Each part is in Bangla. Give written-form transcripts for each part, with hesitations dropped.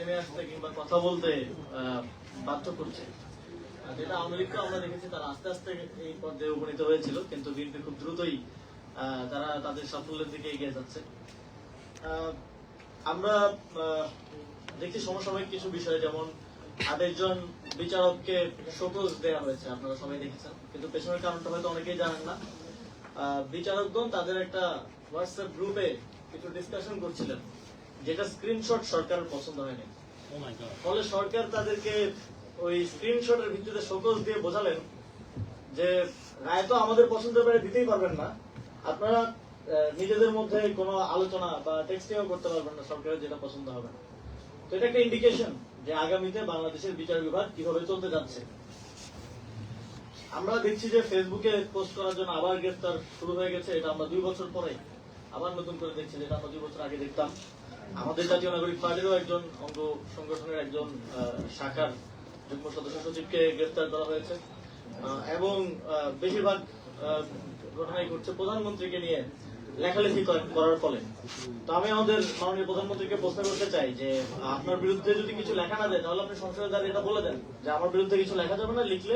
নেমে আসতে কিংবা কথা বলতে বাধ্য করছে, যেটা আওয়ামী লীগকে আমরা দেখেছি তারা আস্তে আস্তে এই পর্যায়ে উপনীত হয়েছিল, কিন্তু বিএনপি খুব দ্রুতই তারা তাদের সাফল্যের দিকে এগিয়ে যাচ্ছে। আমরা দেখছি সমসাময়িক কিছু বিষয়, যেমন 28 জন বিচারককে শোকজ দেওয়া হয়েছে, আপনারা সবাই দেখেছেন, কিন্তু পেছনের কারণটা হয়তো অনেকেই জানেন না। বিচারকগণ তাদের একটা হোয়াটসঅ্যাপ গ্রুপে কিছু ডিসকাশন করছিলেন, যেটা স্ক্রিনশট সরকারের পছন্দ হয়নি। ফলে সরকার তাদেরকে ওই স্ক্রিনশটের ভিত্তিতে শোকজ দিয়ে বোঝালেন যে রায় তো আমাদের পছন্দের বাইরে দিতেই পারবেন না, আপনারা নিজেদের মধ্যে কোনো আলোচনা বা টেক্সটিংও করতে পারবেন না, সরকারের যেটা পছন্দ হবে না। তো এটা একটা ইন্ডিকেশন যে আগামীতে বাংলাদেশের বিচার বিভাগ কিভাবে চলতে যাচ্ছে। আমরা দেখছি যে ফেসবুকে পোস্ট করার জন্য আবার গ্রেফতার শুরু হয়ে গেছে, এটা আমরা 2 বছর পরে আবার নতুন করে দেখছি, যেটা আমরা 2 বছর আগে দেখতাম। আমাদের জাতীয় নাগরিক পার্টিরও একজন অঙ্গ সংগঠনের একজন শাখার যুগ্ম সদস্য সচিবকে গ্রেফতার করা হয়েছে, এবং বেশিরভাগ ঘটনাই ঘটছে প্রধানমন্ত্রীকে নিয়ে লেখালেখি করার ফলে। তো আমি আমাদের মাননীয় প্রধানমন্ত্রীকে প্রশ্ন করতে চাই যে আপনার বিরুদ্ধে যদি কিছু লেখা না দেয়, তাহলে আপনি সংসদে দাঁড়িয়ে এটা বলে দেন যে আমার বিরুদ্ধে কিছু লেখা যাবে না, লিখলে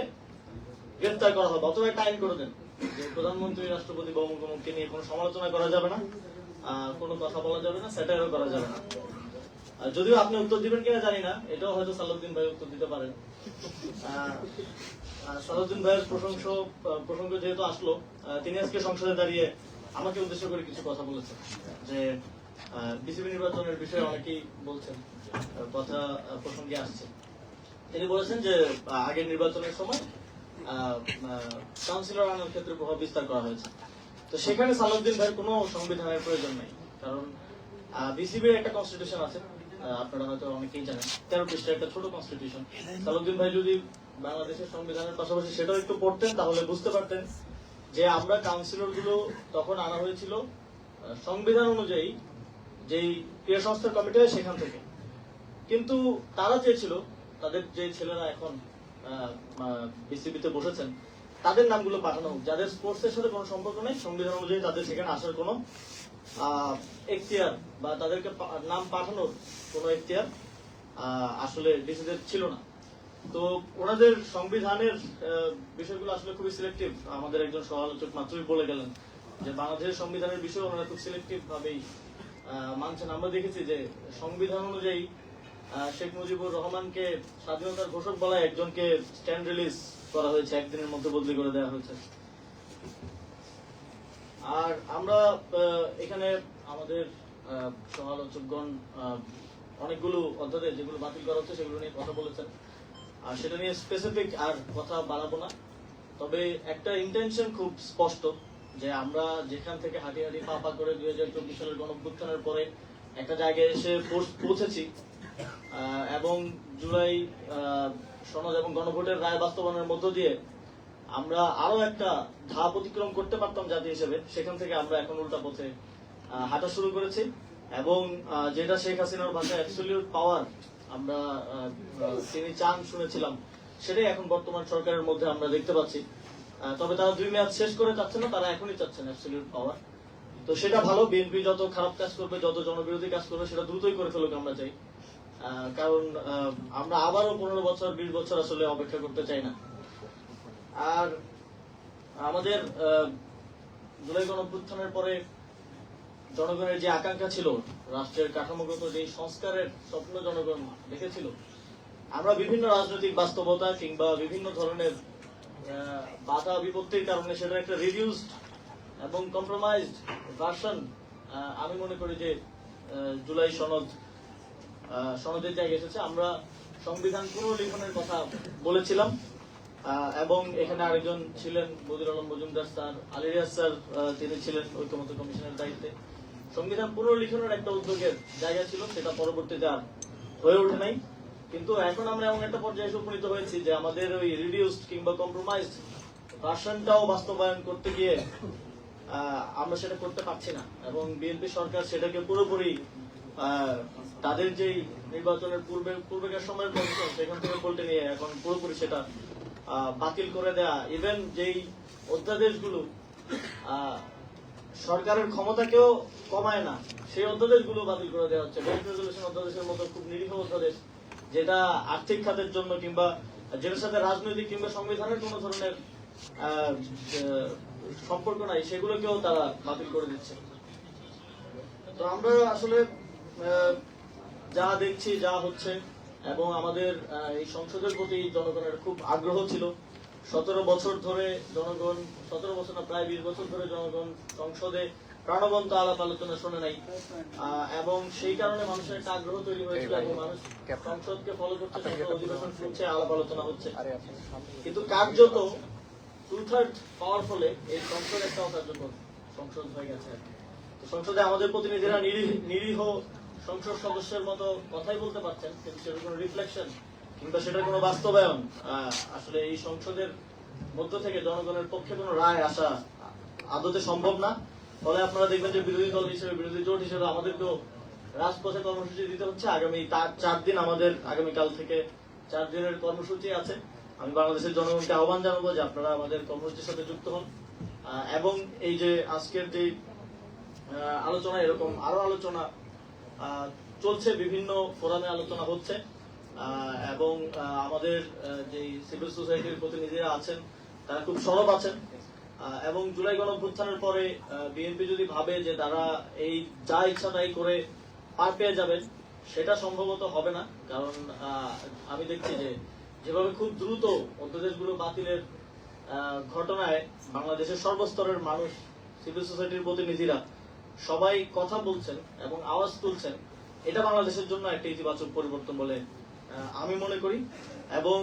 গ্রেফতার করা হবে, অথবা একটা আইন করে দেন যে প্রধানমন্ত্রী রাষ্ট্রপতি বা অমুককে নিয়ে কোনো সমালোচনা করা যাবে না, কোনো কথা বলা যাবে না, স্যাটারও করা যাবে না। যদিও আপনি উত্তর দিবেন কিনা জানি না, এটাও হয়তো সালাউদ্দিন ভাই উত্তর দিতে পারেন। সালাউদ্দিন ভাইয়ের প্রসঙ্গ যেহেতু আসলো, তিনি আজকে সংসদে দাঁড়িয়ে আমাকে উদ্দেশ্য করে কিছু কথা বলেছেন, যে বিসিবি নির্বাচনের বিষয়ে অনেকেই বলছেন, কথা প্রসঙ্গে আসছে। তিনি বলেছেন যে আগের নির্বাচনের সময় কাউন্সিলর আনার ক্ষেত্রে প্রভাব বিস্তার করা হয়েছে। তো সেখানে সালাউদ্দিন ভাইয়ের কোনো সংবিধানের প্রয়োজন নেই, কারণ বিসিবির একটা কনস্টিটিউশন আছে, আপনারা হয়তো অনেকেই জানেন, 13 পৃষ্ঠার একটা ছোট কনস্টিটিউশন। সালাউদ্দিন ভাই যদি বাংলাদেশের সংবিধানের পাশাপাশি সেটাও একটু পড়তেন, তাহলে বুঝতে পারতেন যে আমরা কাউন্সিলর গুলো তখন আনা হয়েছিল সংবিধান অনুযায়ী, যেই ক্রিয়া সংস্থার কমিটি হয় সেখান থেকে। কিন্তু তারা চেয়েছিল তাদের যে ছেলেরা এখন বিসিবিতে বসেছেন তাদের নামগুলো পাঠানো হোক, যাদের স্পোর্টস এর সাথে কোনো সম্পর্ক নেই, সংবিধান অনুযায়ী তাদের সেখানে আসার কোনো এখতিয়ার বা তাদেরকে নাম পাঠানোর কোনো এখতিয়ার আসলে ডিসিদের ছিল না। তো ওনাদের সংবিধানের বিষয়গুলো আসলে খুবই সিলেক্টিভ। আমাদের একজন সমালোচক মাত্রই বলে গেলেন যে বাংলাদেশের সংবিধানের বিষয়ে ওনারা খুব সিলেক্টিভ ভাবেই মানছেন। আমরা দেখেছি যে সংবিধান অনুযায়ী শেখ মুজিবুর রহমানকে স্বাধীনতার ঘোষক বলায় একজনকে স্ট্যান্ড রিলিজ করা হয়েছে, একদিনের মধ্যে বদলি করে দেওয়া হয়েছে। আর আমরা এখানে আমাদের সমালোচকগণ অনেকগুলো অধ্যাদেশ যেগুলো বাতিল করা হচ্ছে সেগুলো নিয়ে কথা বলেছেন, আর সেটা নিয়ে স্পেসিফিক আর কথা বাড়াবো না। তবে একটা ইন্টেনশন খুব স্পষ্ট যে আমরা যেখান থেকে হাঁটি হাঁটি পা পা করে 2024 সালের গণঅভ্যুত্থানের পরে একটা জায়গায় এসে পৌঁছেছি, এবং জুলাই সনদ এবং গণভোটের রায় বাস্তবায়নের মধ্য দিয়ে আমরা আরো একটা ধাপ অতিক্রম করতে পারতাম জাতি হিসেবে, সেখান থেকে আমরা এখন উল্টা পথে হাঁটা শুরু করেছি। এবং যেটা শেখ হাসিনার ভাষায় অ্যাবসলিউট পাওয়ার আমরা তিনি চান শুনেছিলাম, সেটাই এখন বর্তমান সরকারের মধ্যে আমরা দেখতে পাচ্ছি। তবে তারা 2 মেয়াদ শেষ করে চাচ্ছেন না, তারা এখনই চাচ্ছেন অ্যাবসলিউট পাওয়ার। তো সেটা ভালো, বিএনপি যত খারাপ কাজ করবে, যত জনবিরোধী কাজ করবে, সেটা দ্রুতই করে ফেলুক আমরা চাই, কারণ আমরা আবারও 15 বছর 20 বছর আসলে অপেক্ষা করতে চাই না। আর আমাদের জুলাই গণঅভ্যুত্থানের পরে জনগণের যে আকাঙ্ক্ষা ছিল, রাষ্ট্রের কাঠামোগত যে সংস্কারের স্বপ্ন জনগণ দেখেছিল, আমরা বিভিন্ন রাজনৈতিক বাস্তবতা কিংবা বিভিন্ন ধরনের বাধা বিপত্তির কারণে সেটা একটা রিডিউসড এবং কম্প্রোমাইজড ভার্সন আমি মনে করি যে জুলাই সনদের জায়গায় এসেছে। আমরা সংবিধান পুনর্লিখনের কথা বলেছিলাম, এবং এখানে আরেকজন ছিলেন বদিউল আলম মজুমদার স্যার, আলী রিয়াজ স্যার, তিনি ছিলেন ঐকমত্য কমিশনের দায়িত্বে। সংবিধান পুনর্লিখনের একটা উদ্যোগের জায়গা ছিল, সেটা পরবর্তীতে আর হয়ে ওঠে নাই। কিন্তু এখন আমরা এমন একটা পর্যায়ে উপনীত হয়েছি যে আমাদের ওই রিডিউসড কিংবা কম্প্রোমাইজড ভার্সনটাও বাস্তবায়ন করতে গিয়ে আমরা সেটা করতে পারছি না, এবং বিএনপি সরকার সেটাকে পুরোপুরি তাদের যেই নির্বাচনের পূর্বেকার সময়ের পজিশন সেখান থেকে পাল্টে নিয়ে এখন পুরোপুরি সেটা বাতিল করে দেয়া। ইভেন যেই অধ্যাদেশগুলো সরকারের ক্ষমতাকেও কমায় না সেই অধ্যাদেশগুলো বাতিল করে দেওয়া হচ্ছে। বেল্ট রেজুলেশন অধ্যাদেশের মতো খুব নিরীহ অধ্যাদেশ, যেটা আর্থিক খাতের জন্য কিংবা যেটার সাথে রাজনৈতিক কিংবা সংবিধানের কোনো ধরনের সম্পর্ক নাই, সেগুলোকেও তারা বাতিল করে দিচ্ছে। তো আমরা আসলে যা দেখছি, যা হচ্ছে, এবং আমাদের এই সংসদের প্রতি জনগণের খুব আগ্রহ ছিল। 17 বছর ধরে জনগণ, 17 বছর না প্রায় 20 বছর ধরে জনগণ সংসদে প্রাণবন্ত আলাপ আলোচনা শোনে নাই, এবং সেই কারণে মানুষের একটা আগ্রহ তৈরি হয়েছিল এবং মানুষ সংসদকে ফলো করছে, সংসদ অধিবেশন শুনছে, আলাপ আলোচনা হচ্ছে। কিন্তু কার্যত 2/3 পাওয়ার ফলে এই সংসদ একটা অকার্যকর সংসদ হয়ে গেছে। তো সংসদে আমাদের প্রতিনিধিরা নিরীহ সংসদ সদস্যের মতো কথাই বলতে পারছেন, কিন্তু সেটার কোনো রিফ্লেকশন কিংবা সেটার কোনো বাস্তবায়ন আসলে এই সংসদের মধ্য থেকে জনগণের পক্ষে কোনো রায় আসা আদতে সম্ভব না। ফলে আপনারা দেখবেন যে বিরোধী দল হিসেবে, বিরোধী জোট হিসেবে আমাদেরকেও রাজপথে কর্মসূচি দিতে হচ্ছে। আগামী 4 দিন আমাদের, আগামীকাল থেকে 4 দিনের কর্মসূচি আছে। আমি বাংলাদেশের জনগণকে আহ্বান জানাবো যে আপনারা আমাদের কর্মসূচির সাথে যুক্ত হন, এবং এই যে আজকের যে আলোচনা, এরকম আরো আলোচনা চলছে, বিভিন্ন ফোরামে আলোচনা হচ্ছে, এবং আমাদের যে সিভিল সোসাইটির প্রতিনিধিরা আছেন তারা খুব সরব আছেন। এবং জুলাই গণঅভ্যুত্থানের পরে বিএনপি যদি ভাবে যে তারা এই যা ইচ্ছা তাই করে পার পেয়ে যাবেন, সেটা সম্ভবত হবে না। কারণ আমি দেখছি যে যেভাবে খুব দ্রুত অধ্যাদেশগুলো বাতিলের ঘটনায় বাংলাদেশের সর্বস্তরের মানুষ, সিভিল সোসাইটির প্রতিনিধিরা সবাই কথা বলছেন এবং আওয়াজ তুলছেন, এটা বাংলাদেশের জন্য একটা ইতিবাচক পরিবর্তন বলে আমি মনে করি। এবং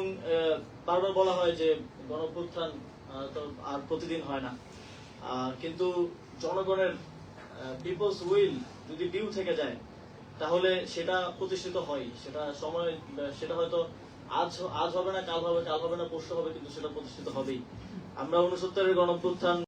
বারবার বলা হয় যে গণঅভ্যুত্থান তো আর প্রতিদিন হয় না, কিন্তু জনগণের পিপলস উইল যদি ডিউ থেকে যায় তাহলে সেটা প্রতিষ্ঠিত হয়। সেটা সময়, সেটা হয়তো আজ হবে না, কাল হবে না, পরশু হবে, কিন্তু সেটা প্রতিষ্ঠিত হবেই। আমরা 69-এর গণঅভ্যুত্থান